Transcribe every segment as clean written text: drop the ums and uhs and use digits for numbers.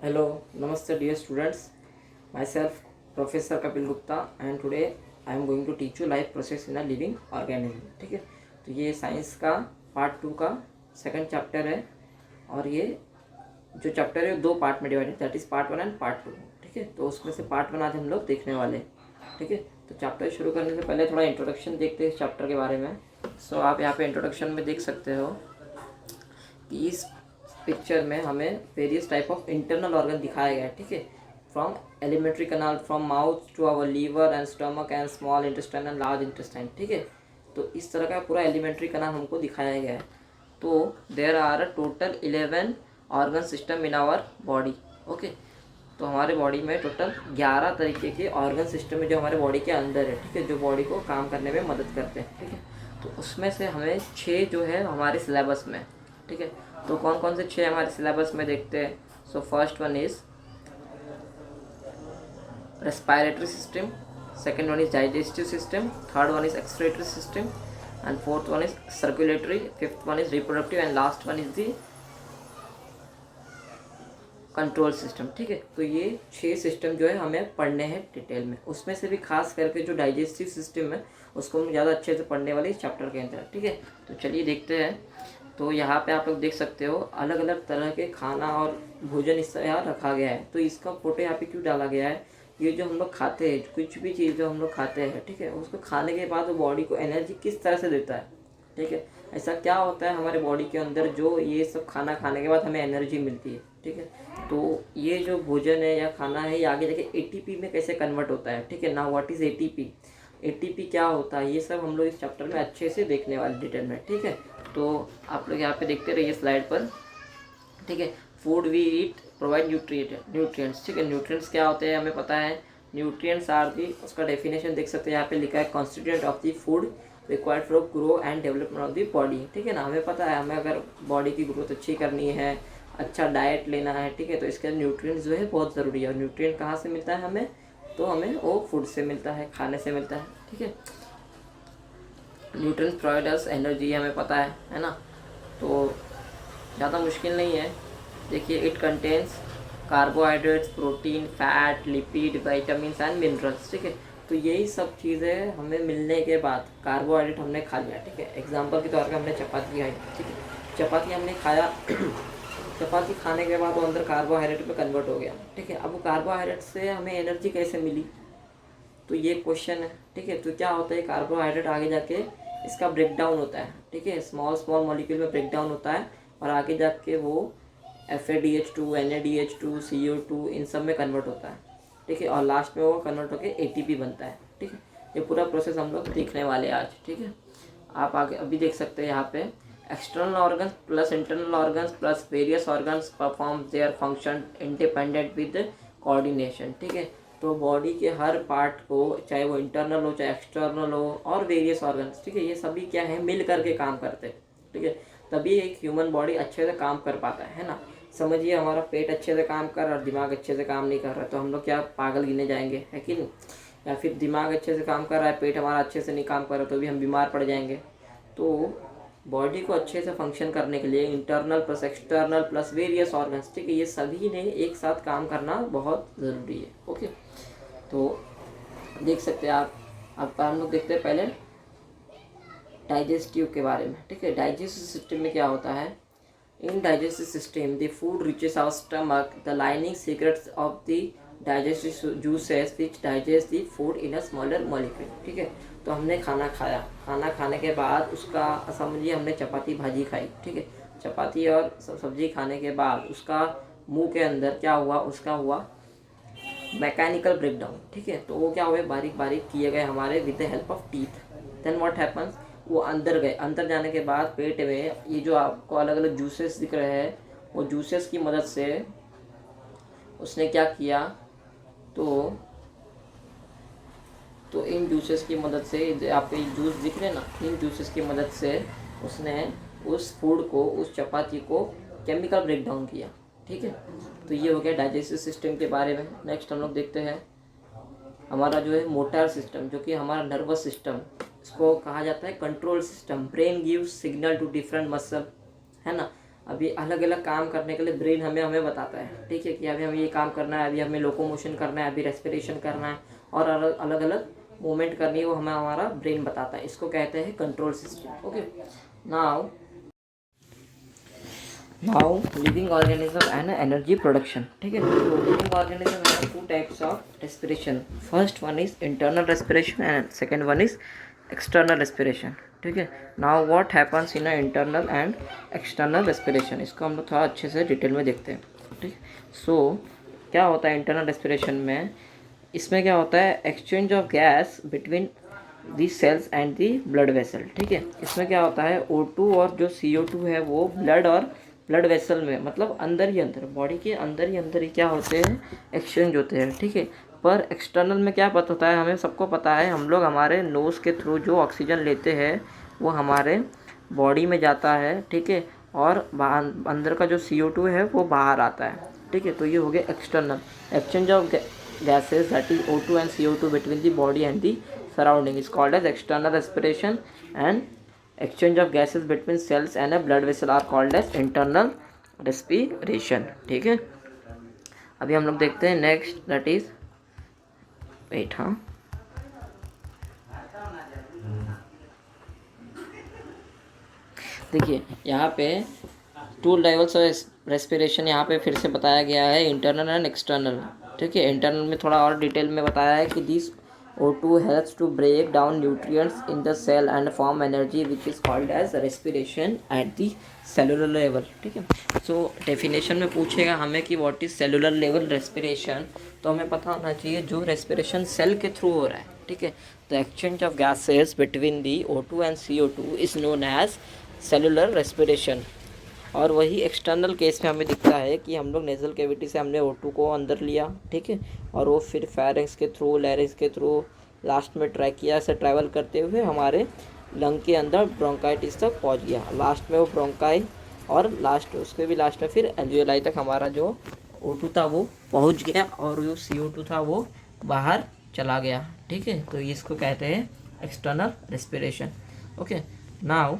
Hello, Namaste dear students. Myself Professor Kapil Gupta and today I am going to teach you life process in a living organism. ठीक है, तो ये science का part 2 का second chapter है और ये जो चैप्टर है दो पार्ट में divided, that is part 1 and part 2. ठीक है, तो उसमें से पार्ट 1 आज हम लोग देखने वाले हैं. ठीक है, तो चैप्टर शुरू करने से पहले थोड़ा इंट्रोडक्शन देखते हैं इस चैप्टर के बारे में. सो आप यहाँ पे इंट्रोडक्शन में देख सकते हो कि इस पिक्चर में हमें various type of internal organ दिखाया गया है. ठीक है, from alimentary canal, from mouth to our liver and stomach and small intestine and large intestine. ठीक है, तो इस तरह का पूरा एलिमेंट्री कनाल हमको दिखाया गया है. तो there are total 11 organ system in our body. Okay, तो हमारे बॉडी में टोटल 11 तरीके के ऑर्गन सिस्टम है जो हमारे बॉडी के अंदर है. ठीक है, जो बॉडी को काम करने में मदद करते हैं. ठीक है, तो उसमें से हमें 6 जो है हमारे सिलेबस में. ठीक है, तो कौन कौन से 6 हमारे सिलेबस में देखते हैं. So first one is respiratory system, second one is digestive system, third one is excretory system and fourth one is circulatory, fifth one is reproductive and last one is the control system. ठीक है, तो ये 6 system जो है हमें पढ़ने हैं detail में. उसमें से भी खास करके जो डाइजेस्टिव सिस्टम है उसको हम ज़्यादा अच्छे से पढ़ने वाले इस चैप्टर के अंदर. ठीक है, तो चलिए देखते हैं. तो यहाँ पे आप लोग देख सकते हो अलग अलग तरह के खाना और भोजन इस यहाँ रखा गया है. तो इसका फोटो यहाँ पे क्यों डाला गया है, ये जो हम लोग खाते हैं, कुछ भी चीज़ जो हम लोग खाते हैं, ठीक है, उसको खाने के बाद वो बॉडी को एनर्जी किस तरह से देता है. ठीक है, ऐसा क्या होता है हमारे बॉडी के अंदर जो ये सब खाना खाने के बाद हमें एनर्जी मिलती है. ठीक है, तो ये जो भोजन है या खाना है ये आगे जाके एटीपी में कैसे कन्वर्ट होता है. ठीक है, ना व्हाट इज़ एटीपी, एटीपी क्या होता है, ये सब हम लोग इस चैप्टर में अच्छे से देखने वाले डिटेल में. ठीक है, तो आप लोग यहाँ पे देखते रहिए स्लाइड पर. ठीक है, food we eat provide nutrients. ठीक है, न्यूट्रिएंट्स क्या होते हैं हमें पता है. न्यूट्रिएंट्स आर दी, उसका डेफिनेशन देख सकते हैं यहाँ पे लिखा है, constituent of the food required for grow and development of the body. ठीक है ना, हमें पता है हमें अगर बॉडी की ग्रोथ अच्छी करनी है, अच्छा डाइट लेना है, ठीक है, तो इसके न्यूट्रिएंट्स जो है बहुत ज़रूरी है. और न्यूट्रिएंट कहाँ से मिलता है हमें, तो हमें वो फूड से मिलता है, खाने से मिलता है. ठीक है, न्यूट्रिएंट्स प्रोवाइड अस एनर्जी, हमें पता है ना, तो ज़्यादा मुश्किल नहीं है. देखिए, it contains carbohydrates, protein, fat, lipid, vitamins and minerals. ठीक है, तो यही सब चीज़ें हमें मिलने के बाद, कार्बोहाइड्रेट हमने खा लिया. ठीक है, एग्जांपल के तौर पर हमने चपाती खाई. ठीक है, चपाती हमने खाया चपाती खाने के बाद वो अंदर कार्बोहाइड्रेट में कन्वर्ट हो गया. ठीक है, अब वो कार्बोहाइड्रेट से हमें एनर्जी कैसे मिली, तो ये क्वेश्चन है. ठीक है, तो क्या होता है कार्बोहाइड्रेट आगे जाके इसका ब्रेक डाउन होता है. ठीक है, स्मॉल स्मॉल मॉलिक्यूल में ब्रेक डाउन होता है और आगे जाके वो FADH2, NADH2, CO2 इन सब में कन्वर्ट होता है. ठीक है, और लास्ट में वो कन्वर्ट होकर ATP बनता है. ठीक है, ये पूरा प्रोसेस हम लोग देखने वाले हैं आज. ठीक है, आप आगे अभी देख सकते हैं यहाँ पे external organs plus internal organs plus various organs perform their function independent with coordination. ठीक है, तो बॉडी के हर पार्ट को, चाहे वो इंटरनल हो चाहे एक्सटर्नल हो, और वेरियस ऑर्गन्स, ठीक है, ये सभी क्या है, मिल करके काम करते हैं. ठीक है, तभी एक ह्यूमन बॉडी अच्छे से काम कर पाता है ना. समझिए हमारा पेट अच्छे से काम कर रहा है और दिमाग अच्छे से काम नहीं कर रहा है, तो हम लोग क्या पागल गिने जाएंगे, है कि नहीं. या फिर दिमाग अच्छे से काम कर रहा है, पेट हमारा अच्छे से नहीं काम कर रहा, तो भी हम बीमार पड़ जाएंगे. तो बॉडी को अच्छे से फंक्शन करने के लिए internal plus external plus various organs, ठीक है, ये सभी ने एक साथ काम करना बहुत ज़रूरी है. ओके, तो देख सकते हैं आप हम लोग देखते हैं पहले डाइजेस्टिव के बारे में. ठीक है, डाइजेस्टिव सिस्टम में क्या होता है. In digestive system the food reaches our stomach, the lining secretes of the digestive juices which digest the food in a smaller molecule. ठीक है, तो हमने खाना खाया, खाना खाने के बाद उसका, समझिए हमने चपाती भाजी खाई. ठीक है, चपाती और सब्जी खाने के बाद उसका मुंह के अंदर क्या हुआ, उसका हुआ मैकेनिकल ब्रेकडाउन. ठीक है, तो वो क्या हुए, बारीक बारीक किए गए हमारे with the help of teeth. Then what happens, वो अंदर गए. अंदर जाने के बाद पेट में ये जो आपको अलग अलग जूसेस दिख रहे हैं, वो जूसेस की मदद से उसने क्या किया, तो इन जूसेस की मदद से, आपको ये जूस दिख रहे हैं ना, इन जूसेस की मदद से उसने उस फूड को, उस चपाती को केमिकल ब्रेक डाउन किया. ठीक है, तो ये हो गया डाइजेस्टिव सिस्टम के बारे में. नेक्स्ट हम लोग देखते हैं हमारा जो है मोटर सिस्टम, जो कि हमारा नर्वस सिस्टम, इसको कहा जाता है control system. Brain gives signal to different muscle, है ना. अभी अलग अलग काम करने के लिए ब्रेन हमें बताता है, ठीक है, कि अभी हमें ये काम करना है, अभी हमें लोकोमोशन करना है, अभी रेस्पिरेशन करना है और अलग अलग मूवमेंट करनी है, वो हमें हमारा ब्रेन बताता है। इसको कहते हैं control system. Okay, now living organism and energy production, ठीक है। तो living organism have two types of respiration. First one is internal respiration and second one is external respiration, ठीक है। Now what happens in internal and external respiration, इसको हम लोग थोड़ा अच्छे से डिटेल में देखते हैं, ठीक। सो क्या होता है इंटरनल रेस्पिरेशन में, इसमें क्या होता है, exchange of gas between the cells and the blood vessel, ठीक है। इसमें क्या होता है, O2 और जो CO2 है वो ब्लड वेसल में, मतलब अंदर ही अंदर, बॉडी के अंदर ही क्या होते हैं, एक्सचेंज होते हैं, ठीक है। पर एक्सटर्नल में क्या पता होता है, हमें सबको पता है, हम लोग हमारे नोज़ के थ्रू जो ऑक्सीजन लेते हैं वो हमारे बॉडी में जाता है, ठीक है, और अंदर का जो CO2 है वो बाहर आता है, ठीक है। तो ये हो गया external. Exchange of gases, that is O2 and CO2 between the body and the surrounding, is called as external respiration, and exchange of gases between cells and a blood vessel are called as internal respiration, ठीक है। अभी हम लोग देखते हैं next, that is wait, हाँ, देखिए यहाँ पे टू लेवल्स ऑफ रेस्पिरेशन यहाँ पे फिर से बताया गया है, इंटरनल एंड एक्सटर्नल, ठीक है। इंटरनल में थोड़ा और डिटेल में बताया है कि this O2 helps to break down nutrients in the cell and form energy which is called as respiration at the cellular level, ठीक है। सो डेफिनेशन में पूछेगा हमें कि what is cellular level respiration, तो हमें पता होना चाहिए जो रेस्पिरेशन सेल के थ्रू हो रहा है, ठीक है। The exchange of gases between the O2 and CO2 is known as cellular respiration. और वही एक्सटर्नल केस में हमें दिखता है कि हम लोग नेजल कैविटी से हमने O2 को अंदर लिया, ठीक है, और वो फिर फेरिंक्स के थ्रू, लैरिंक्स के थ्रू, लास्ट में ट्रैकिया से ट्रैवल करते हुए हमारे लंग के अंदर ब्रोंकाइटिस तक पहुंच गया। लास्ट में वो ब्रोंकाई और उसके भी लास्ट में फिर एल्वियोलाई तक हमारा जो O2 था वो पहुंच गया और जो CO2 था वो बाहर चला गया, ठीक है। तो इसको कहते हैं external respiration. Okay, now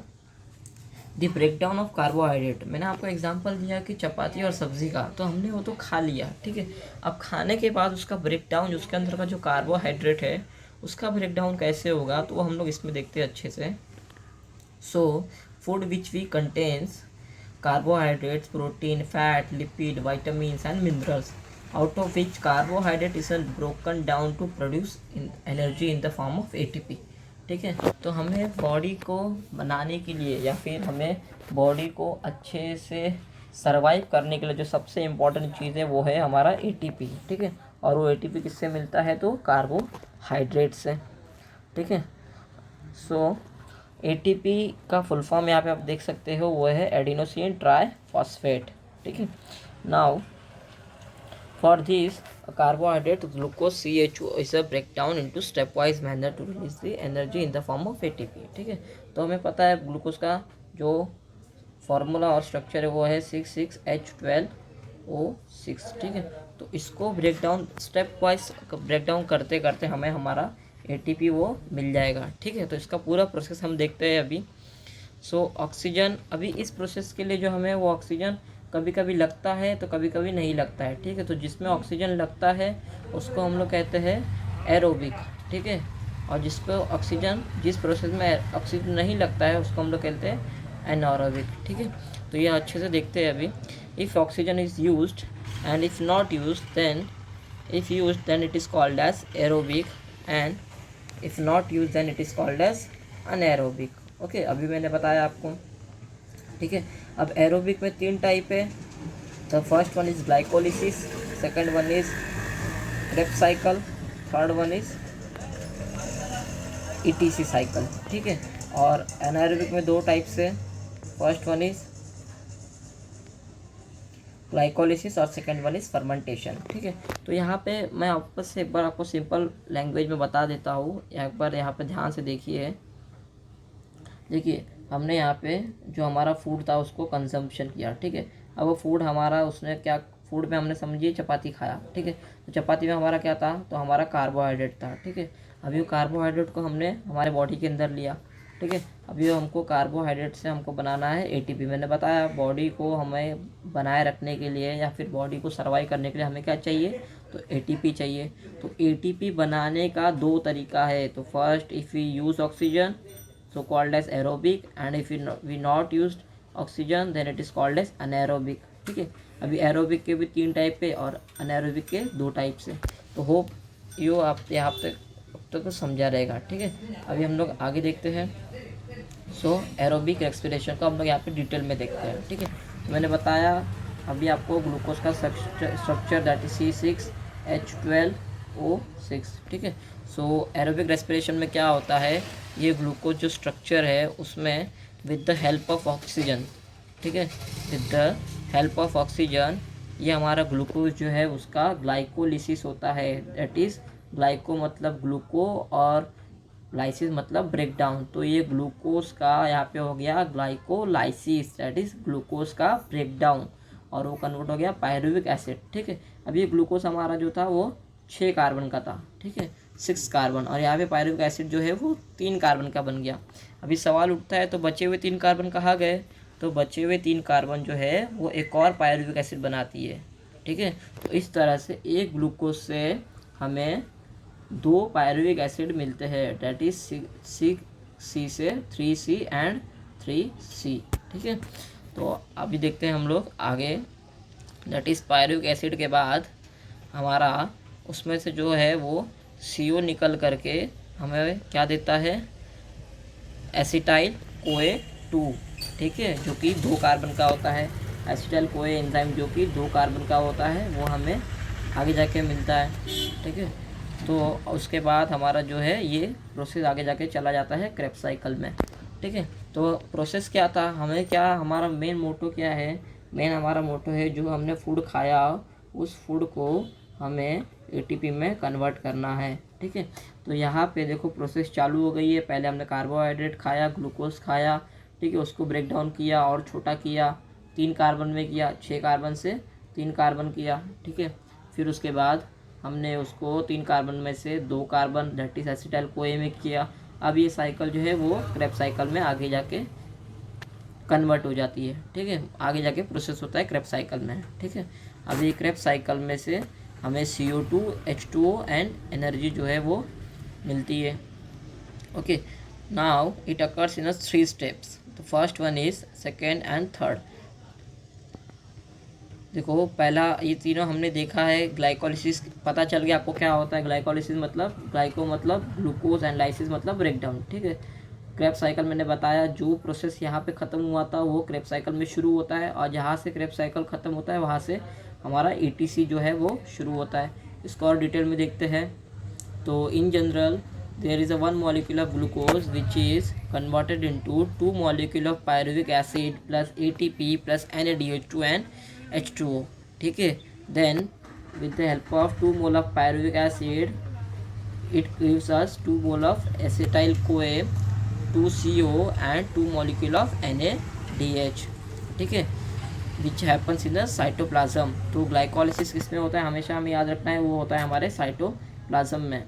the breakdown of carbohydrate. मैंने आपको एग्जांपल दिया कि चपाती और सब्ज़ी का, तो हमने वो तो खा लिया, ठीक है। अब खाने के बाद उसका ब्रेकडाउन, उसके अंदर का जो कार्बोहाइड्रेट है उसका ब्रेकडाउन कैसे होगा, तो वो हम लोग इसमें देखते हैं अच्छे से। So food which we contains carbohydrates, protein, fat, lipid, vitamins and minerals, out of which carbohydrate is broken down to produce energy in the form of ATP, ठीक है। तो हमें बॉडी को बनाने के लिए या फिर हमें बॉडी को अच्छे से सरवाइव करने के लिए जो सबसे इम्पोर्टेंट चीज़ है वो है हमारा ATP, ठीक है। और वो ATP किससे मिलता है, तो कार्बोहाइड्रेट से, ठीक है। सो ATP का फुल फॉर्म यहाँ पे आप देख सकते हो, वो है एडिनोसिन ट्राइफॉस्फेट, ठीक है। Now for this carbohydrate glucose CHO is a break down into step wise manner to release the energy in the form of ATP, ठीक है। तो हमें पता है ग्लूकोज का जो फॉर्मूला और स्ट्रक्चर है वो है 6,6H12O6, ठीक है। तो इसको break down step wise break down करते करते हमें हमारा ATP वो मिल जाएगा, ठीक है। तो इसका पूरा प्रोसेस हम देखते हैं अभी। सो ऑक्सीजन, अभी इस प्रोसेस के लिए जो हमें वो ऑक्सीजन कभी कभी लगता है तो कभी कभी नहीं लगता है, ठीक है। तो जिसमें ऑक्सीजन लगता है उसको हम लोग कहते हैं एरोबिक, ठीक है। और जिसको ऑक्सीजन, जिस प्रोसेस में ऑक्सीजन नहीं लगता है उसको हम लोग कहते हैं एनारोबिक, ठीक है। तो ये अच्छे से देखते हैं अभी। If oxygen is used and if not used then it is called as aerobic and if not use then it is called as anaerobic. Okay, अभी मैंने बताया आपको, ठीक है। अब एरोबिक में 3 टाइप है। The first one is glycolysis, second one is Krebs cycle, third one is ETC cycle, ठीक है। और एनाएरोबिक में 2 टाइप से, फर्स्ट वन इज़ ग्लाइकोलिसिस और सेकंड वन इज़ फर्मेंटेशन, ठीक है। तो यहाँ पे मैं वापस से एक बार आपको सिंपल लैंग्वेज में बता देता हूँ, एक बार यहाँ पे ध्यान से देखिए। हमने यहाँ पे जो हमारा फूड था उसको कंजम्पशन किया, ठीक है। अब वो फूड हमारा, उसने क्या, फूड में हमने समझिए चपाती खाया, ठीक है। तो चपाती में हमारा क्या था, तो हमारा कार्बोहाइड्रेट था, ठीक है। अभी वो कार्बोहाइड्रेट को हमने हमारे बॉडी के अंदर लिया, ठीक है। अभी हमको कार्बोहाइड्रेट से हमको बनाना है एटीपी। मैंने बताया बॉडी को हमें बनाए रखने के लिए या फिर बॉडी को सर्वाइव करने के लिए हमें क्या चाहिए, तो एटीपी चाहिए। तो एटीपी बनाने का दो तरीका है। तो first, if we use oxygen so called as aerobic, and if we not use oxygen then it is called as anaerobic. ठीक है, अभी एरोबिक के भी 3 टाइप पे और अनएरोबिक के 2 टाइप से। तो होप यू आप यहाँ तक अब तक तो समझा रहेगा। ठीक है, अभी हम लोग आगे देखते हैं। सो एरोबिक रेस्पिरेशन को हम लोग यहाँ पे डिटेल में देखते हैं। ठीक है, तो मैंने बताया अभी आपको ग्लूकोज का स्ट्रक्चर दैट इज C6H12O6। ठीक है, सो एरोबिक रेस्पिरेशन में क्या होता है, ये ग्लूकोज जो स्ट्रक्चर है उसमें with the help of oxygen, ठीक है, with the help of oxygen ये हमारा ग्लूकोज जो है उसका ग्लाइकोलिसिस होता है। दैट इज़ ग्लाइको मतलब ग्लूको और लाइसिस मतलब ब्रेक डाउन। तो ये ग्लूकोज का यहाँ पे हो गया ग्लाइकोलाइसिस, दैट इज़ ग्लूकोज का ब्रेक डाउन, और वो कन्वर्ट हो गया पायरुविक एसिड। ठीक है, अब ये ग्लूकोज हमारा जो था वो 6 कार्बन का था। ठीक है, 6 कार्बन, और यहाँ पे पायरुविक एसिड जो है वो 3 कार्बन का बन गया। अभी सवाल उठता है तो बचे हुए 3 कार्बन कहाँ गए, तो बचे हुए 3 कार्बन जो है वो एक और पायरुविक एसिड बनाती है। ठीक है, तो इस तरह से एक ग्लूकोज से हमें 2 पायरुविक एसिड मिलते हैं, डेट इज 6C से 3C एंड 3C। ठीक है, तो अभी देखते हैं हम लोग आगे। डेट इज़ पायरुविक एसिड के बाद हमारा उसमें से जो है वो CO निकल करके हमें क्या देता है, एसिटाइल कोए 2। ठीक है, जो कि 2 कार्बन का होता है। एसिटाइल कोए एंजाइम जो कि 2 कार्बन का होता है वो हमें आगे जाके मिलता है। ठीक है, तो उसके बाद हमारा जो है ये प्रोसेस आगे जाके चला जाता है क्रेब्स साइकिल में। ठीक है, तो प्रोसेस क्या था, हमें क्या, हमारा मेन मोटो क्या है, मेन हमारा मोटो है जो हमने फूड खाया उस फूड को हमें एटीपी में कन्वर्ट करना है। ठीक है, तो यहाँ पे देखो प्रोसेस चालू हो गई है। पहले हमने कार्बोहाइड्रेट खाया, ग्लूकोज खाया, ठीक है, उसको ब्रेक डाउन किया और छोटा किया, 3 कार्बन में किया, 6 कार्बन से 3 कार्बन किया। ठीक है, फिर उसके बाद हमने उसको 3 कार्बन में से 2 carbon that is acetyl CoA में किया। अब ये साइकिल जो है वो क्रेब्स साइकिल में आगे जाके कन्वर्ट हो जाती है। ठीक है, आगे जाके प्रोसेस होता है क्रेब्स साइकिल में। ठीक है, अब ये क्रेब्स साइकिल में से हमें CO2 H2O एंड एनर्जी जो है वो मिलती है। Okay, now it occurs in 3 steps. तो first one is, second and third. देखो पहला ये तीनों हमने देखा है। ग्लाइकोलिसिस पता चल गया आपको क्या होता है। ग्लाइकोलिसिस मतलब ग्लाइको मतलब ग्लूकोज एंड लाइसिस मतलब ब्रेक डाउन। ठीक है, क्रेब्स साइकिल मैंने बताया जो प्रोसेस यहाँ पे ख़त्म हुआ था वो क्रेब्स साइकिल में शुरू होता है, और जहाँ से क्रेब्स साइकिल ख़त्म होता है वहाँ से हमारा ETC जो है वो शुरू होता है। इसको और डिटेल में देखते हैं। तो in general there is a 1 molecule of glucose which is converted into 2 molecule of pyruvic acid plus ATP plus NADH2 and H2O. ठीक है, then with the help of 2 mole of pyruvic acid it gives us 2 mole of acetyl CoA, 2 CO and 2 molecule of NADH. ठीक है, which happens in the cytoplasm. तो glycolysis किसमें होता है, हमेशा हमें याद रखना है, वो होता है हमारे साइटोप्लाज्म में।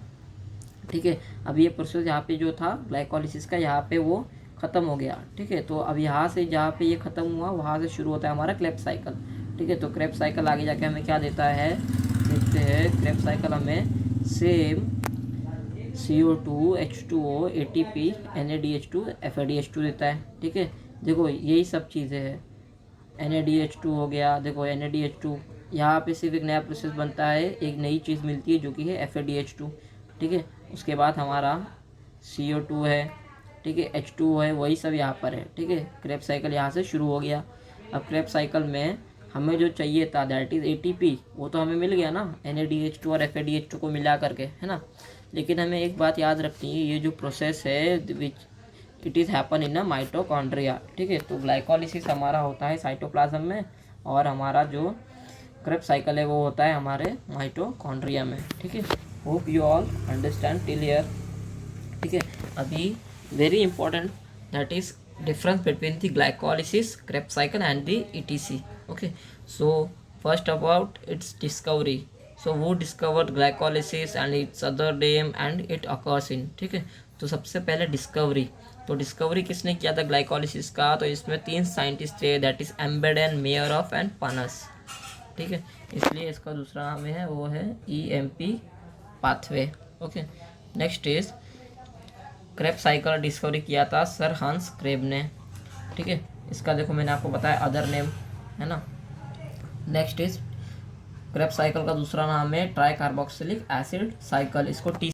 ठीक है, अब ये प्रोसेस यहाँ पे जो था ग्लाइकोलिसिस का यहाँ पे वो ख़त्म हो गया। ठीक है, तो अब यहाँ से जहाँ पे ये ख़त्म हुआ वहाँ से शुरू होता है हमारा क्रेब्स साइकिल। ठीक है, तो क्रेब्स साइकिल आगे जाके हमें क्या देता है, देखते हैं। क्रेब्स साइकिल हमें same CO2 H2O ATP NADH2 FADH2 देता है। ठीक है, देखो यही सब चीज़ें हैं। NADH2 हो गया, देखो NADH2 यहाँ पे सिर्फ एक नया प्रोसेस बनता है, एक नई चीज़ मिलती है जो कि है FADH2। ठीक है, उसके बाद हमारा CO2 है, ठीक है, H2O है, वही सब यहाँ पर है। ठीक है, क्रेब्स साइकिल यहाँ से शुरू हो गया। अब क्रेब्स साइकिल में हमें जो चाहिए था दैट इज़ ATP, वो तो हमें मिल गया ना NADH2 और FADH2 को मिला करके, है ना। लेकिन हमें एक बात याद रखनी है, ये जो प्रोसेस है which it is happen in a mitochondria. ठीक है, तो ग्लाइकोलिसिस हमारा होता है साइटोप्लाज्म में, और हमारा जो क्रेब्स साइकिल है वो होता है हमारे माइटोकॉन्ड्रिया में। ठीक है, hope you all understand till here. ठीक है, अभी very important that is difference between the glycolysis Krebs cycle and the ETC। Okay, so first about its discovery. So who discovered glycolysis and its other name and it occurs in. ठीक है, तो सबसे पहले discovery, तो discovery किसने किया था glycolysis का, तो इसमें 3 साइंटिस्ट थे, दैट इज एम्बेडेन, मेयरऑफ एंड पानस, ठीक है, इसलिए इसका दूसरा नाम है वो है EMP pathway. Okay, next is Krebs cycle discovery किया था सर हंस क्रेब ने, ठीक है, इसका देखो मैंने आपको बताया अदर नेम है ना। नेक्स्ट इज क्रेब साइकिल का दूसरा नाम है ट्राई कार्बोक्सिलिक एसिड साइकिल, इसको T